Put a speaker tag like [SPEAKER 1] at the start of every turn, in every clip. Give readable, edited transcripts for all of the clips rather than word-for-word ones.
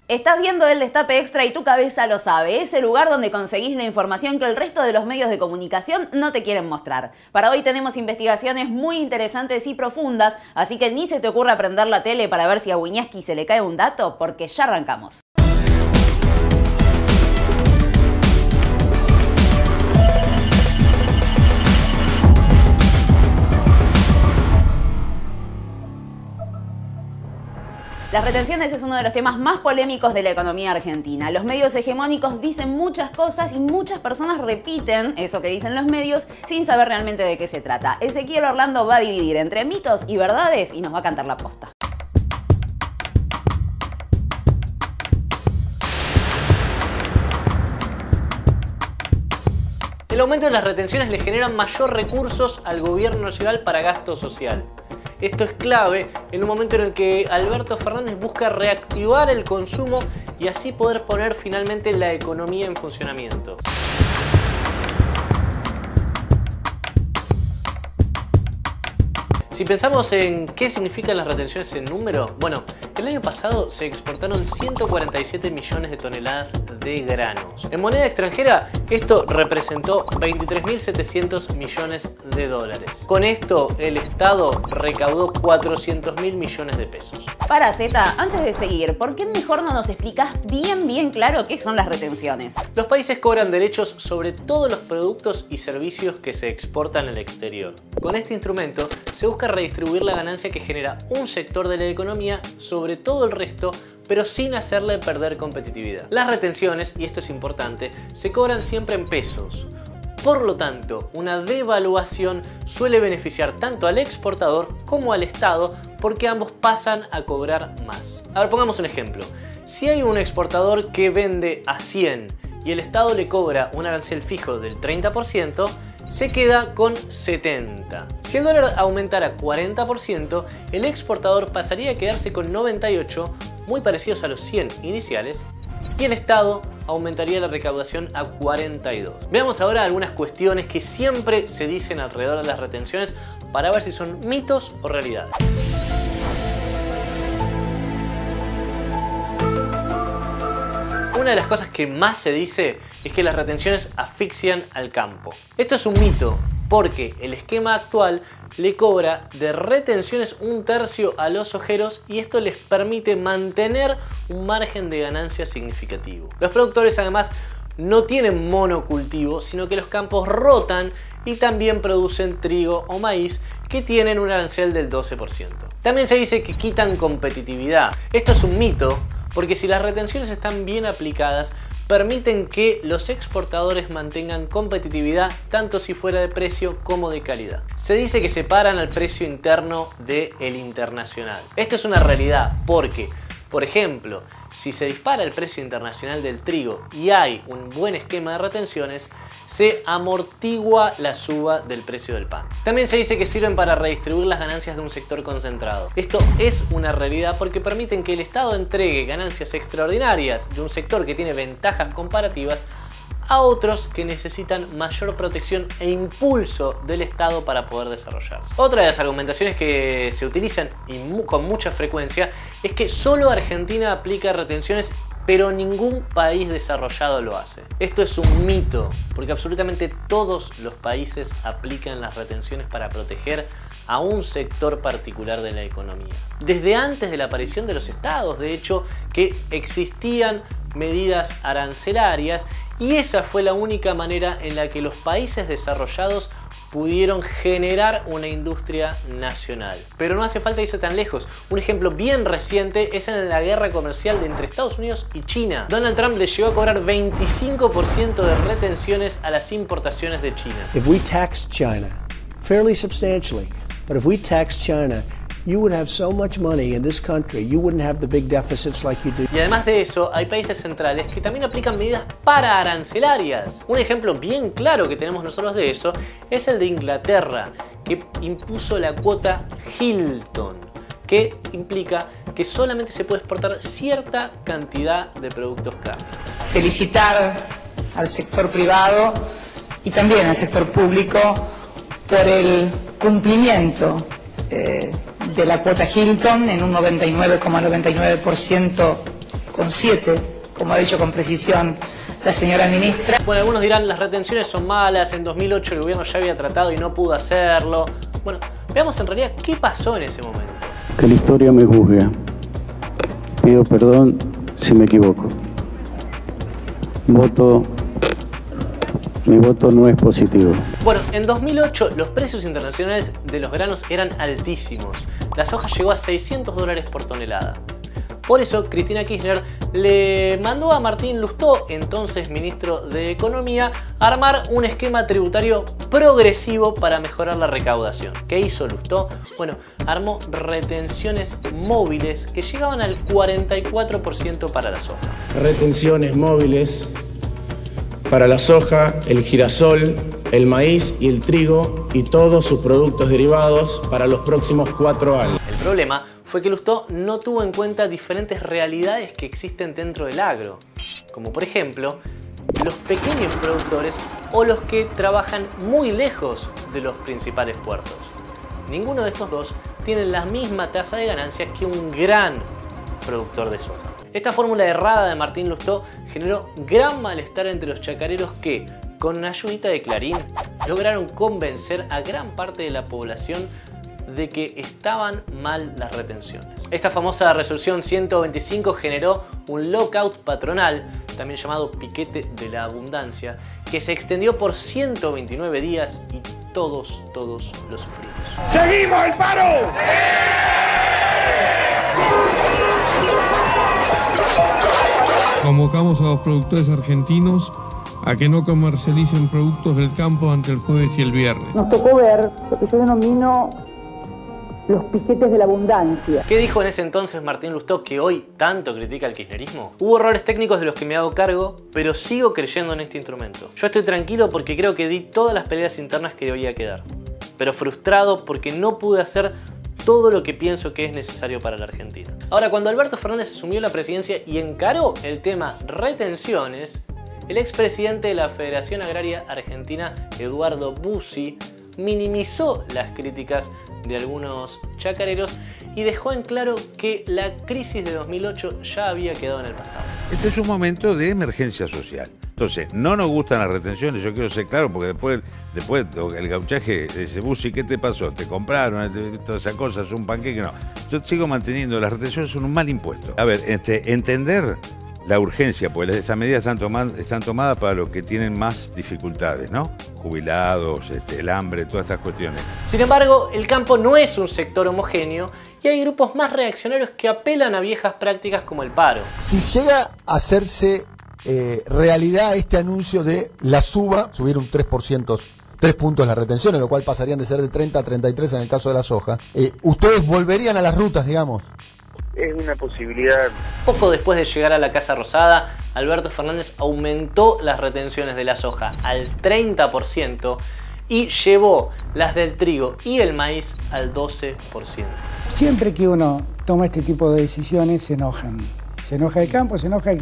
[SPEAKER 1] Estás viendo el Destape Extra y tu cabeza lo sabe. Es el lugar donde conseguís la información que el resto de los medios de comunicación no te quieren mostrar. Para hoy tenemos investigaciones muy interesantes y profundas, así que ni se te ocurra prender la tele para ver si a Wiñaski se le cae un dato, porque ya arrancamos. Las retenciones es uno de los temas más polémicos de la economía argentina. Los medios hegemónicos dicen muchas cosas y muchas personas repiten eso que dicen los medios sin saber realmente de qué se trata. Ezequiel Orlando va a dividir entre mitos y verdades y nos va a cantar la posta.
[SPEAKER 2] El aumento de las retenciones le generan mayor recursos al gobierno nacional para gasto social. Esto es clave en un momento en el que Alberto Fernández busca reactivar el consumo y así poder poner finalmente la economía en funcionamiento. Si pensamos en qué significan las retenciones en número, bueno, el año pasado se exportaron 147 millones de toneladas de granos. En moneda extranjera, esto representó 23.700 millones de dólares. Con esto, el Estado recaudó 400.000 millones de pesos.
[SPEAKER 1] Para Zeta, antes de seguir, ¿por qué mejor no nos explicás bien claro qué son las retenciones?
[SPEAKER 2] Los países cobran derechos sobre todos los productos y servicios que se exportan al exterior. Con este instrumento se busca redistribuir la ganancia que genera un sector de la economía sobre todo el resto, pero sin hacerle perder competitividad. Las retenciones, y esto es importante, se cobran siempre en pesos. Por lo tanto, una devaluación suele beneficiar tanto al exportador como al Estado porque ambos pasan a cobrar más. A ver, pongamos un ejemplo. Si hay un exportador que vende a 100 y el Estado le cobra un arancel fijo del 30%, se queda con 70. Si el dólar aumentara 40%, el exportador pasaría a quedarse con 98, muy parecidos a los 100 iniciales, y el Estado aumentaría la recaudación a 42. Veamos ahora algunas cuestiones que siempre se dicen alrededor de las retenciones para ver si son mitos o realidades. Una de las cosas que más se dice es que las retenciones asfixian al campo. Esto es un mito porque el esquema actual le cobra de retenciones 1/3 a los ojeros y esto les permite mantener un margen de ganancia significativo. Los productores además no tienen monocultivo, sino que los campos rotan y también producen trigo o maíz que tienen un arancel del 12%. También se dice que quitan competitividad. Esto es un mito porque si las retenciones están bien aplicadas, permiten que los exportadores mantengan competitividad tanto si fuera de precio como de calidad. Se dice que separan al precio interno del internacional. Esto es una realidad porque, por ejemplo, si se dispara el precio internacional del trigo y hay un buen esquema de retenciones, se amortigua la suba del precio del pan. También se dice que sirven para redistribuir las ganancias de un sector concentrado. Esto es una realidad porque permiten que el Estado entregue ganancias extraordinarias de un sector que tiene ventajas comparativas a otros que necesitan mayor protección e impulso del Estado para poder desarrollarse. Otra de las argumentaciones que se utilizan y con mucha frecuencia es que solo Argentina aplica retenciones pero ningún país desarrollado lo hace. Esto es un mito, porque absolutamente todos los países aplican las retenciones para proteger a un sector particular de la economía. Desde antes de la aparición de los estados, de hecho, que existían medidas arancelarias y esa fue la única manera en la que los países desarrollados pudieron generar una industria nacional. Pero no hace falta irse tan lejos. Un ejemplo bien reciente es en la guerra comercial entre Estados Unidos y China. Donald Trump le llegó a cobrar 25% de retenciones a las importaciones de China.
[SPEAKER 3] If we taxed China fairly substantially, but if we taxed China, you would have so much money in this country, you wouldn't have the big deficits like you do.
[SPEAKER 2] Y además de eso, hay países centrales que también aplican medidas pararancelarias. Un ejemplo bien claro que tenemos nosotros de eso es el de Inglaterra, que impuso la cuota Hilton, que implica que solamente se puede exportar cierta cantidad de productos cárnicos.
[SPEAKER 4] Felicitar al sector privado y también al sector público por el cumplimiento de la cuota Hilton en un 99,99% con 7, como ha dicho con precisión la señora ministra.
[SPEAKER 2] Bueno, algunos dirán las retenciones son malas, en 2008 el gobierno ya había tratado y no pudo hacerlo. Bueno, veamos en realidad qué pasó en ese momento.
[SPEAKER 5] Que la historia me juzgue. Pido perdón si me equivoco. Mi voto no es positivo.
[SPEAKER 2] Bueno, en 2008 los precios internacionales de los granos eran altísimos. La soja llegó a $600 por tonelada. Por eso, Cristina Kirchner le mandó a Martín Lustó, entonces ministro de Economía, a armar un esquema tributario progresivo para mejorar la recaudación. ¿Qué hizo Lustó? Bueno, armó retenciones móviles que llegaban al 44% para la soja.
[SPEAKER 6] Retenciones móviles para la soja, el girasol, el maíz y el trigo y todos sus productos derivados para los próximos 4 años.
[SPEAKER 2] El problema fue que Lustó no tuvo en cuenta diferentes realidades que existen dentro del agro, como por ejemplo los pequeños productores o los que trabajan muy lejos de los principales puertos. Ninguno de estos dos tiene la misma tasa de ganancias que un gran productor de soja. Esta fórmula errada de Martín Lustó generó gran malestar entre los chacareros que, con una ayudita de Clarín, lograron convencer a gran parte de la población de que estaban mal las retenciones. Esta famosa resolución 125 generó un lockout patronal, también llamado piquete de la abundancia, que se extendió por 129 días y todos lo sufrimos.
[SPEAKER 7] ¡Seguimos el paro!
[SPEAKER 8] Convocamos a los productores argentinos a que no comercialicen productos del campo ante el jueves y el viernes.
[SPEAKER 9] Nos tocó ver lo que yo denomino los piquetes de la abundancia.
[SPEAKER 2] ¿Qué dijo en ese entonces Martín Lustó que hoy tanto critica al kirchnerismo? Hubo errores técnicos de los que me hago cargo, pero sigo creyendo en este instrumento. Yo estoy tranquilo porque creo que di todas las peleas internas que debía quedar, pero frustrado porque no pude hacer todo lo que pienso que es necesario para la Argentina. Ahora, cuando Alberto Fernández asumió la presidencia y encaró el tema retenciones, el expresidente de la Federación Agraria Argentina, Eduardo Bussi, minimizó las críticas de algunos chacareros y dejó en claro que la crisis de 2008 ya había quedado en el pasado.
[SPEAKER 10] Este es un momento de emergencia social. Entonces, no nos gustan las retenciones, yo quiero ser claro, porque después el gauchaje dice, Bussi, ¿qué te pasó? ¿Te compraron? Todas esas cosas, un panqueque, no. Yo sigo manteniendo, las retenciones son un mal impuesto. A ver, entender la urgencia, porque estas medidas están tomadas para los que tienen más dificultades, ¿no? Jubilados, el hambre, todas estas cuestiones.
[SPEAKER 2] Sin embargo, el campo no es un sector homogéneo y hay grupos más reaccionarios que apelan a viejas prácticas como el paro.
[SPEAKER 11] Si llega a hacerse realidad este anuncio de la subir un 3%, 3 puntos las retenciones, lo cual pasarían de ser de 30 a 33 en el caso de la soja, ¿ustedes volverían a las rutas, digamos?
[SPEAKER 12] Es una posibilidad.
[SPEAKER 2] Poco después de llegar a la Casa Rosada, Alberto Fernández aumentó las retenciones de la soja al 30% y llevó las del trigo y el maíz al 12%.
[SPEAKER 13] Siempre que uno toma este tipo de decisiones se enojan. Se enoja el campo, se enoja el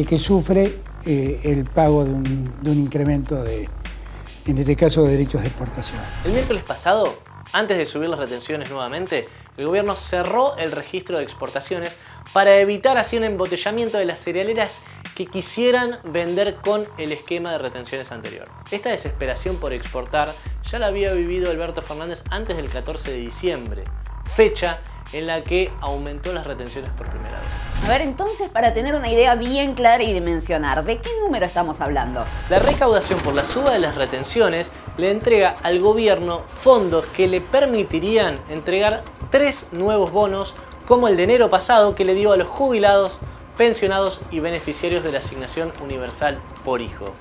[SPEAKER 13] que sufre el pago de un incremento en este caso, de derechos de exportación.
[SPEAKER 2] El miércoles pasado, antes de subir las retenciones nuevamente, el gobierno cerró el registro de exportaciones para evitar así un embotellamiento de las cerealeras que quisieran vender con el esquema de retenciones anterior. Esta desesperación por exportar ya la había vivido Alberto Fernández antes del 14 de diciembre, fecha en la que aumentó las retenciones por primera vez.
[SPEAKER 1] A ver, entonces, para tener una idea bien clara y dimensionar, ¿de qué número estamos hablando?
[SPEAKER 2] La recaudación por la suba de las retenciones le entrega al gobierno fondos que le permitirían entregar 3 nuevos bonos, como el de enero pasado que le dio a los jubilados, pensionados y beneficiarios de la asignación universal por hijo.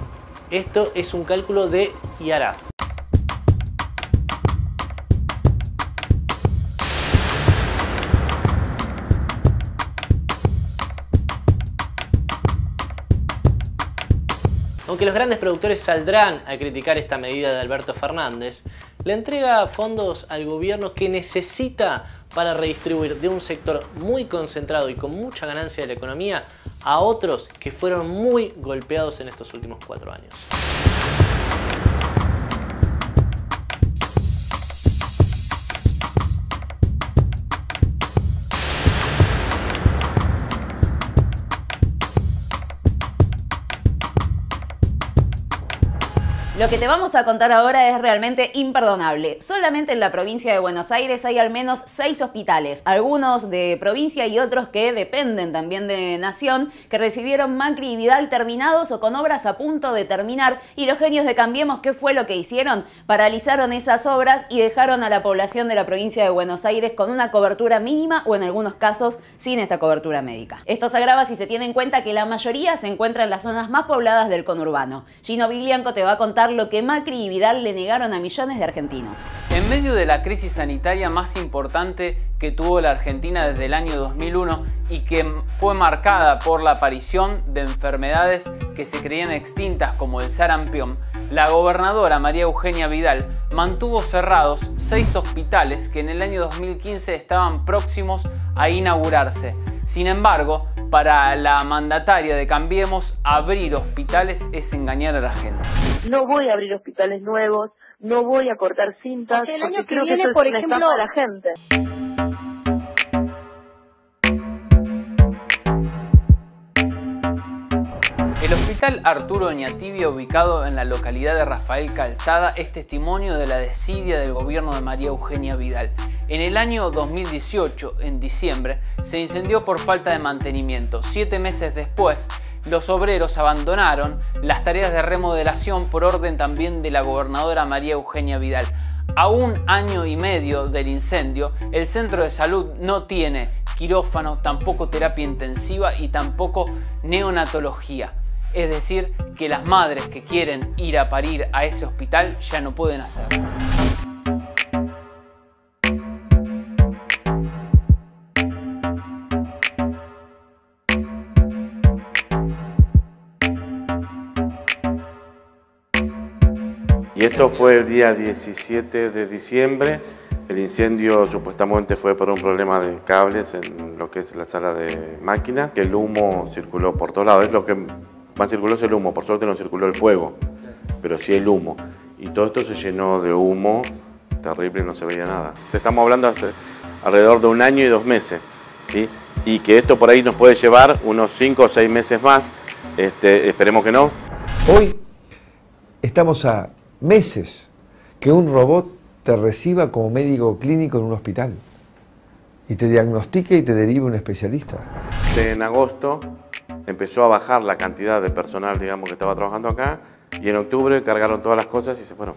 [SPEAKER 2] Esto es un cálculo de IARAF. Aunque los grandes productores saldrán a criticar esta medida de Alberto Fernández, le entrega fondos al gobierno que necesita para redistribuir de un sector muy concentrado y con mucha ganancia de la economía a otros que fueron muy golpeados en estos últimos 4 años.
[SPEAKER 1] Lo que te vamos a contar ahora es realmente imperdonable. Solamente en la provincia de Buenos Aires hay al menos 6 hospitales, algunos de provincia y otros que dependen también de Nación, que recibieron Macri y Vidal terminados o con obras a punto de terminar, y los genios de Cambiemos, ¿qué fue lo que hicieron? Paralizaron esas obras y dejaron a la población de la provincia de Buenos Aires con una cobertura mínima o en algunos casos sin esta cobertura médica. Esto se agrava si se tiene en cuenta que la mayoría se encuentra en las zonas más pobladas del conurbano. Gino Viglianco te va a contar lo que Macri y Vidal le negaron a millones de argentinos.
[SPEAKER 7] En medio de la crisis sanitaria más importante que tuvo la Argentina desde el año 2001 y que fue marcada por la aparición de enfermedades que se creían extintas como el sarampión, la gobernadora María Eugenia Vidal mantuvo cerrados 6 hospitales que en el año 2015 estaban próximos a inaugurarse. Sin embargo, para la mandataria de Cambiemos, abrir hospitales es engañar a la gente.
[SPEAKER 14] No voy a abrir hospitales nuevos, no voy a cortar cintas,
[SPEAKER 15] o sea, el año
[SPEAKER 14] porque
[SPEAKER 15] que
[SPEAKER 14] creo
[SPEAKER 15] viene,
[SPEAKER 14] que eso
[SPEAKER 15] por
[SPEAKER 14] es una
[SPEAKER 15] ejemplo,
[SPEAKER 14] estafa a la gente.
[SPEAKER 7] El Hospital Arturo Oñatibia, ubicado en la localidad de Rafael Calzada, es testimonio de la desidia del gobierno de María Eugenia Vidal. En el año 2018, en diciembre, se incendió por falta de mantenimiento. 7 meses después, los obreros abandonaron las tareas de remodelación por orden también de la gobernadora María Eugenia Vidal. A 1 año y medio del incendio, el centro de salud no tiene quirófano, tampoco terapia intensiva y tampoco neonatología. Es decir, que las madres que quieren ir a parir a ese hospital ya no pueden hacerlo.
[SPEAKER 16] Y esto fue el día 17 de diciembre. El incendio supuestamente fue por un problema de cables en lo que es la sala de máquinas, que el humo circuló por todos lados. Es lo que más circuló es el humo, por suerte no circuló el fuego, pero sí el humo. Y todo esto se llenó de humo terrible, no se veía nada. Estamos hablando hace alrededor de 1 año y 2 meses, ¿sí? Y que esto por ahí nos puede llevar unos 5 o 6 meses más, esperemos que no.
[SPEAKER 17] Hoy estamos a meses que un robot te reciba como médico clínico en un hospital y te diagnostique y te derive un especialista.
[SPEAKER 16] En agosto empezó a bajar la cantidad de personal, digamos, que estaba trabajando acá, y en octubre cargaron todas las cosas y se fueron.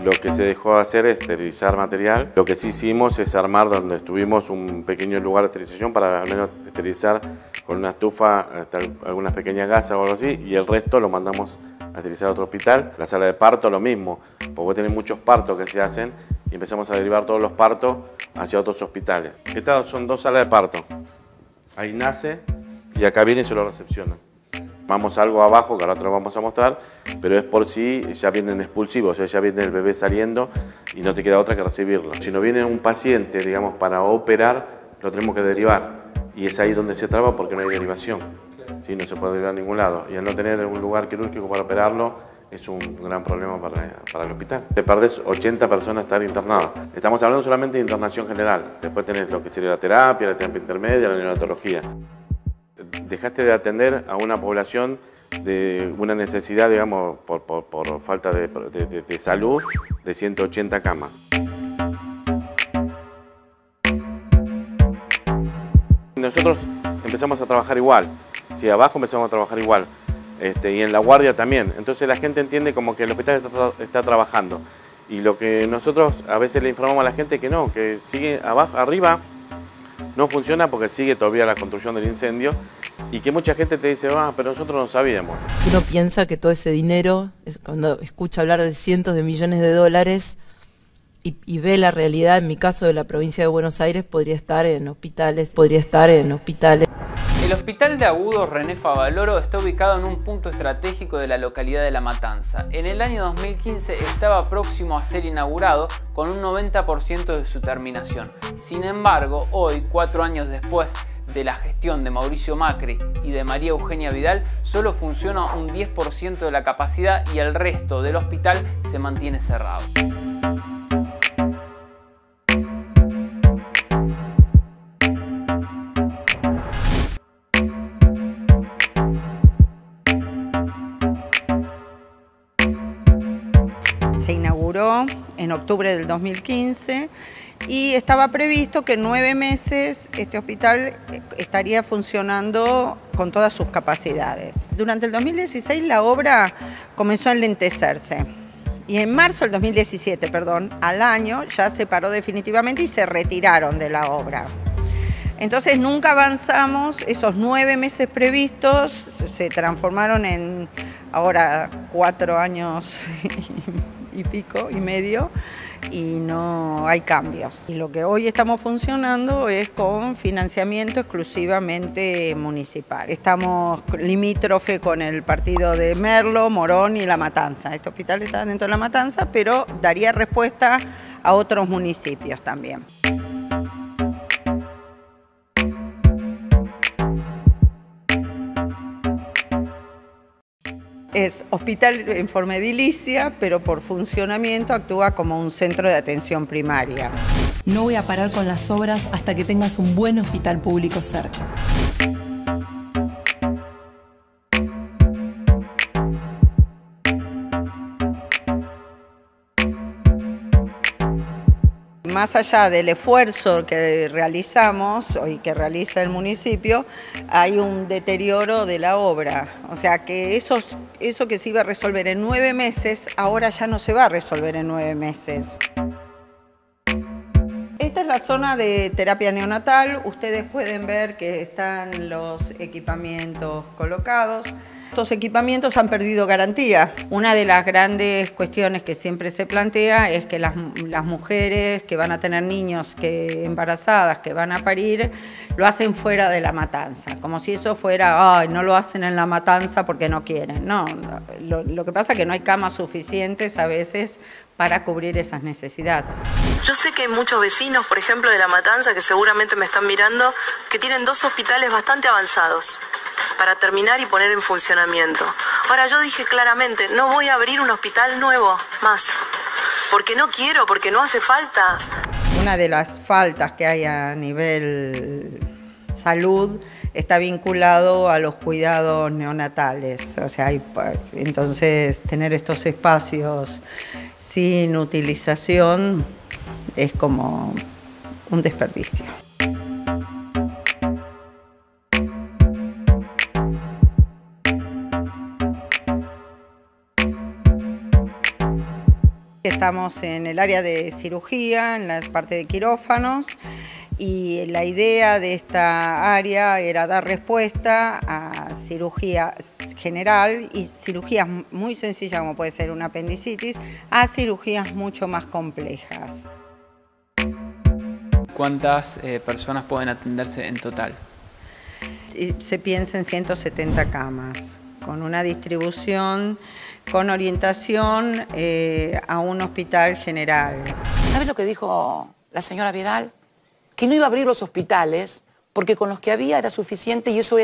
[SPEAKER 16] Lo que se dejó de hacer es esterilizar material. Lo que sí hicimos es armar donde estuvimos un pequeño lugar de esterilización para al menos esterilizar con una estufa hasta algunas pequeñas gasas o algo así, y el resto lo mandamos a esterilizar a otro hospital. La sala de parto lo mismo, porque vos tenés muchos partos que se hacen y empezamos a derivar todos los partos hacia otros hospitales. Estas son 2 salas de parto. Ahí nace y acá viene y se lo recepciona. Vamos algo abajo, que ahora te lo vamos a mostrar, pero es por si ya vienen expulsivos, o sea, ya viene el bebé saliendo y no te queda otra que recibirlo. Si no viene un paciente, digamos, para operar, lo tenemos que derivar. Y es ahí donde se traba porque no hay derivación. ¿Sí? No se puede derivar a ningún lado. Y al no tener un lugar quirúrgico para operarlo, es un gran problema para el hospital. Te perdés 80 personas estar internadas. Estamos hablando solamente de internación general. Después tenés lo que sería la terapia intermedia, la neonatología. Dejaste de atender a una población de una necesidad, digamos, por falta de salud, de 180 camas. Nosotros empezamos a trabajar igual, ¿sí? Abajo empezamos a trabajar igual, y en la guardia también. Entonces la gente entiende como que el hospital está trabajando. Y lo que nosotros a veces le informamos a la gente que no, que sigue abajo, arriba no funciona porque sigue todavía la construcción del incendio, y que mucha gente te dice, pero nosotros no sabíamos.
[SPEAKER 18] Uno piensa que todo ese dinero, cuando escucha hablar de cientos de millones de dólares y ve la realidad, en mi caso de la provincia de Buenos Aires, podría estar en hospitales, El
[SPEAKER 7] Hospital de Agudos René Favaloro está ubicado en un punto estratégico de la localidad de La Matanza. En el año 2015 estaba próximo a ser inaugurado con un 90% de su terminación. Sin embargo, hoy, 4 años después de la gestión de Mauricio Macri y de María Eugenia Vidal, solo funciona un 10% de la capacidad y el resto del hospital se mantiene cerrado.
[SPEAKER 15] Se inauguró en octubre del 2015 y estaba previsto que en 9 meses este hospital estaría funcionando con todas sus capacidades. Durante el 2016 la obra comenzó a enlentecerse y en marzo del 2017, al año, ya se paró definitivamente y se retiraron de la obra. Entonces nunca avanzamos, esos 9 meses previstos se transformaron en ahora 4 años y pico y medio, y no hay cambios. Y lo que hoy estamos funcionando es con financiamiento exclusivamente municipal. Estamos limítrofe con el partido de Merlo, Morón y La Matanza. Este hospital está dentro de La Matanza, pero daría respuesta a otros municipios también. Es hospital en forma edilicia, pero por funcionamiento actúa como un centro de atención primaria.
[SPEAKER 19] No voy a parar con las obras hasta que tengas un buen hospital público cerca.
[SPEAKER 15] Más allá del esfuerzo que realizamos y que realiza el municipio, hay un deterioro de la obra. O sea que eso que se iba a resolver en 9 meses, ahora ya no se va a resolver en 9 meses. Esta es la zona de terapia neonatal. Ustedes pueden ver que están los equipamientos colocados. Estos equipamientos han perdido garantía. Una de las grandes cuestiones que siempre se plantea es que las mujeres que van a tener niños embarazadas, que van a parir, lo hacen fuera de La Matanza, como si eso fuera, ay, no lo hacen en La Matanza porque no quieren. No, lo que pasa es que no hay camas suficientes a veces para cubrir esas necesidades.
[SPEAKER 20] Yo sé que hay muchos vecinos, por ejemplo, de La Matanza, que seguramente me están mirando, que tienen 2 hospitales bastante avanzados para terminar y poner en funcionamiento. Ahora, yo dije claramente, no voy a abrir un hospital nuevo más, porque no quiero, porque no hace falta.
[SPEAKER 15] Una de las faltas que hay a nivel salud está vinculado a los cuidados neonatales. O sea, entonces tener estos espacios sin utilización es como un desperdicio. Estamos en el área de cirugía, en la parte de quirófanos, y la idea de esta área era dar respuesta a cirugía general y cirugías muy sencillas, como puede ser una apendicitis, a cirugías mucho más complejas.
[SPEAKER 7] ¿Cuántas personas pueden atenderse en total?
[SPEAKER 15] Se piensa en 170 camas, con una distribución con orientación a un hospital general.
[SPEAKER 21] ¿Sabes lo que dijo la señora Vidal? Que no iba a abrir los hospitales porque con los que había era suficiente y eso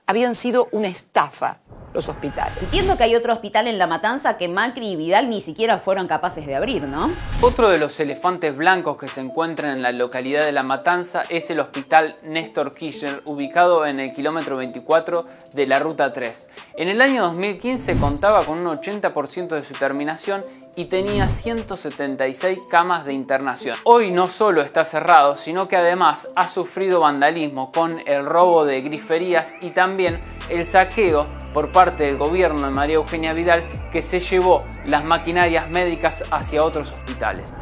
[SPEAKER 21] habían sido una estafa los hospitales.
[SPEAKER 1] Entiendo que hay otro hospital en La Matanza que Macri y Vidal ni siquiera fueron capaces de abrir, ¿no?
[SPEAKER 7] Otro de los elefantes blancos que se encuentran en la localidad de La Matanza es el hospital Néstor Kirchner, ubicado en el kilómetro 24 de la Ruta 3. En el año 2015 contaba con un 80% de su terminación y tenía 176 camas de internación. Hoy no solo está cerrado, sino que además ha sufrido vandalismo con el robo de griferías y también el saqueo por parte del gobierno de María Eugenia Vidal, que se llevó las maquinarias médicas hacia otros hospitales.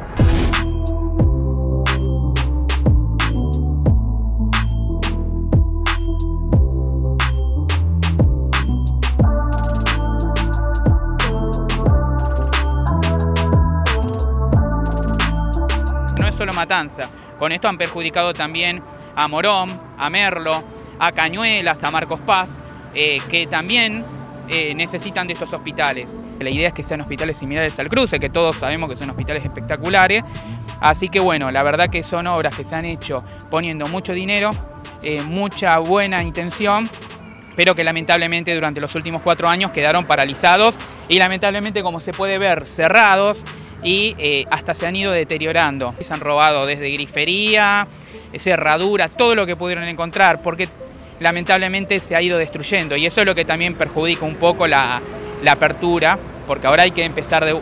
[SPEAKER 22] Solo Matanza. Con esto han perjudicado también a Morón, a Merlo, a Cañuelas, a Marcos Paz, que también necesitan de estos hospitales. La idea es que sean hospitales similares al Cruce, que todos sabemos que son hospitales espectaculares. Así que bueno, la verdad que son obras que se han hecho poniendo mucho dinero, mucha buena intención, pero que lamentablemente durante los últimos 4 años quedaron paralizados y lamentablemente, como se puede ver, cerrados, y hasta se han ido deteriorando. Se han robado desde grifería, cerradura, todo lo que pudieron encontrar, porque lamentablemente se ha ido destruyendo y eso es lo que también perjudica un poco la apertura, porque ahora hay que empezar, de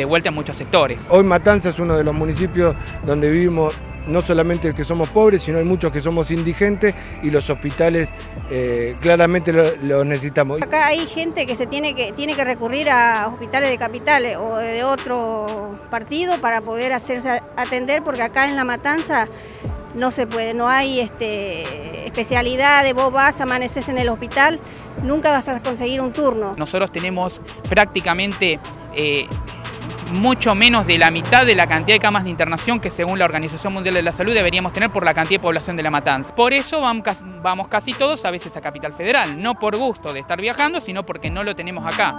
[SPEAKER 22] vuelta en muchos sectores.
[SPEAKER 8] Hoy Matanza es uno de los municipios donde vivimos no solamente que somos pobres, sino hay muchos que somos indigentes y los hospitales claramente los necesitamos.
[SPEAKER 3] Acá hay gente que tiene que recurrir a hospitales de capitales o de otro partido para poder hacerse atender, porque acá en La Matanza no se puede, no hay especialidad de vos vas, amaneces en el hospital, nunca vas a conseguir un turno.
[SPEAKER 22] Nosotros tenemos prácticamente mucho menos de la mitad de la cantidad de camas de internación que según la Organización Mundial de la Salud deberíamos tener por la cantidad de población de La Matanza. Por eso vamos casi todos a veces a Capital Federal, no por gusto de estar viajando, sino porque no lo tenemos acá.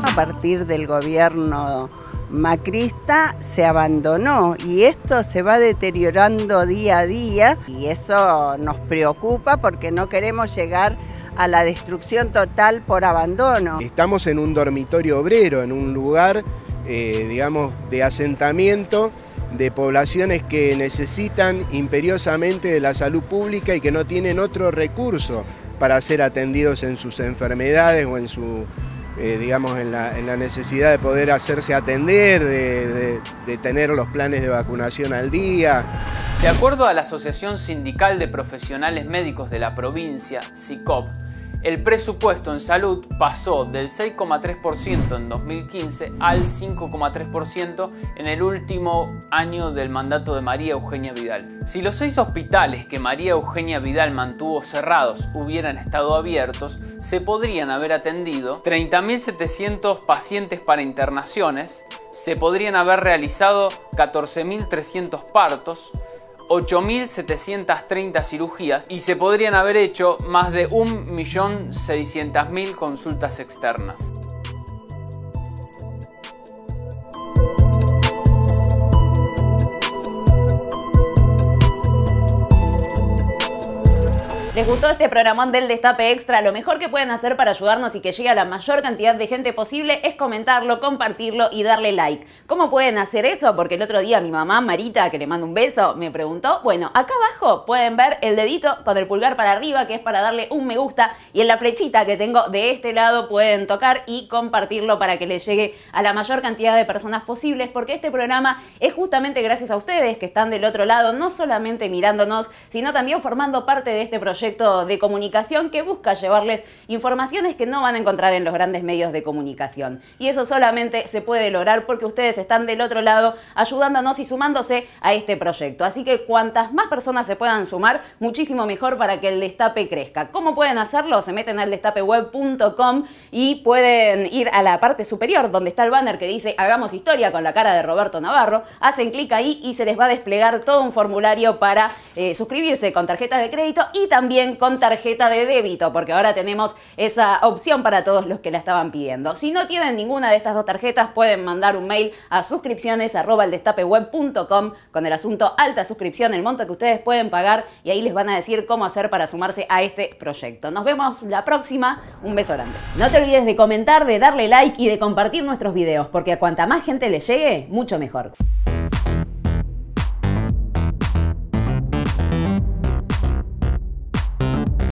[SPEAKER 15] A partir del gobierno macrista se abandonó y esto se va deteriorando día a día y eso nos preocupa porque no queremos llegar a la destrucción total por abandono.
[SPEAKER 4] Estamos en un dormitorio obrero, en un lugar, digamos, de asentamiento de poblaciones que necesitan imperiosamente de la salud pública y que no tienen otro recurso para ser atendidos en sus enfermedades o en su, digamos, en la necesidad de poder hacerse atender, de tener los planes de vacunación al día.
[SPEAKER 7] De acuerdo a la Asociación Sindical de Profesionales Médicos de la provincia, SICOP, el presupuesto en salud pasó del 6,3% en 2015 al 5,3% en el último año del mandato de María Eugenia Vidal. Si los 6 hospitales que María Eugenia Vidal mantuvo cerrados hubieran estado abiertos, se podrían haber atendido 30.700 pacientes para internaciones, se podrían haber realizado 14.300 partos, 8.730 cirugías y se podrían haber hecho más de 1.600.000 consultas externas.
[SPEAKER 1] ¿Les gustó este programón del Destape Extra? Lo mejor que pueden hacer para ayudarnos y que llegue a la mayor cantidad de gente posible es comentarlo, compartirlo y darle like. ¿Cómo pueden hacer eso? Porque el otro día mi mamá, Marita, que le mando un beso, me preguntó. Bueno, acá abajo pueden ver el dedito con el pulgar para arriba, que es para darle un me gusta, y en la flechita que tengo de este lado pueden tocar y compartirlo para que le llegue a la mayor cantidad de personas posibles, porque este programa es justamente gracias a ustedes que están del otro lado, no solamente mirándonos, sino también formando parte de este proyecto de comunicación que busca llevarles informaciones que no van a encontrar en los grandes medios de comunicación. Y eso solamente se puede lograr porque ustedes están del otro lado ayudándonos y sumándose a este proyecto. Así que cuantas más personas se puedan sumar, muchísimo mejor para que el Destape crezca. ¿Cómo pueden hacerlo? Se meten al destapeweb.com y pueden ir a la parte superior donde está el banner que dice Hagamos Historia con la cara de Roberto Navarro. Hacen clic ahí y se les va a desplegar todo un formulario para suscribirse con tarjeta de crédito y también con tarjeta de débito, porque ahora tenemos esa opción para todos los que la estaban pidiendo. Si no tienen ninguna de estas dos tarjetas, pueden mandar un mail a suscripciones@eldestapeweb.com con el asunto alta suscripción, el monto que ustedes pueden pagar, y ahí les van a decir cómo hacer para sumarse a este proyecto. Nos vemos la próxima. Un beso grande. No te olvides de comentar, de darle like y de compartir nuestros videos, porque a cuanta más gente le llegue, mucho mejor.